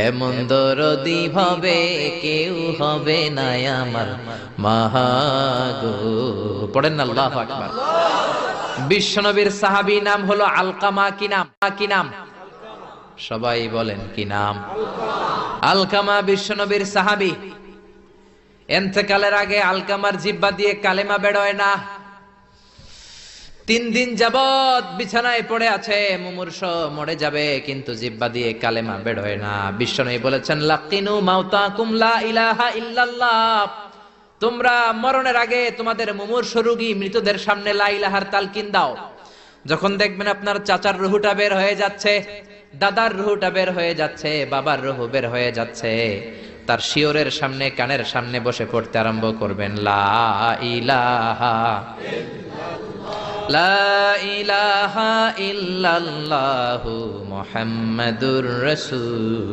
এমন দরদি ভাবে কেউ হবে না আমার মাহাগো। পড়েন না আল্লাহু আকবার। বিশ্বনবীর সাহাবী নাম হলো আলকামা। কি নাম? কি নাম? সবাই বলেন কি নাম? আলকামা বিশ্বনবীর সাহাবী। ইন্তেকালের আগে আলকামার জিহ্বা দিয়ে কালেমা বের হয় না। 3 দিন যাবত বিছানায় পড়ে আছে, মুমূর্ষ, মরে যাবে, কিন্তু জিহ্বা দিয়ে কালেমা বের হয় না। বিশ্বনবী বলেছেন, লাকিনু মাউতাকুম লা ইলাহা ইল্লাল্লাহ। তোমরা মরণের আগে তোমাদের মুমূর্ষ রোগী মৃতদের সামনে লা ইলাহার তালকিন দাও। যখন দেখবেন আপনার চাচার রুহুটা বের হয়ে যাচ্ছে, দাদার রুহুটা বের হয়ে যাচ্ছে, বাবার রুহু বের হয়ে যাচ্ছে, তার শিয়রের সামনে, কানের সামনে বসে পড়তে আরম্ভ করবেন, লা ইলাহা লা ইলাহা ইল্লাল্লাহু মুহাম্মাদুর রাসূল।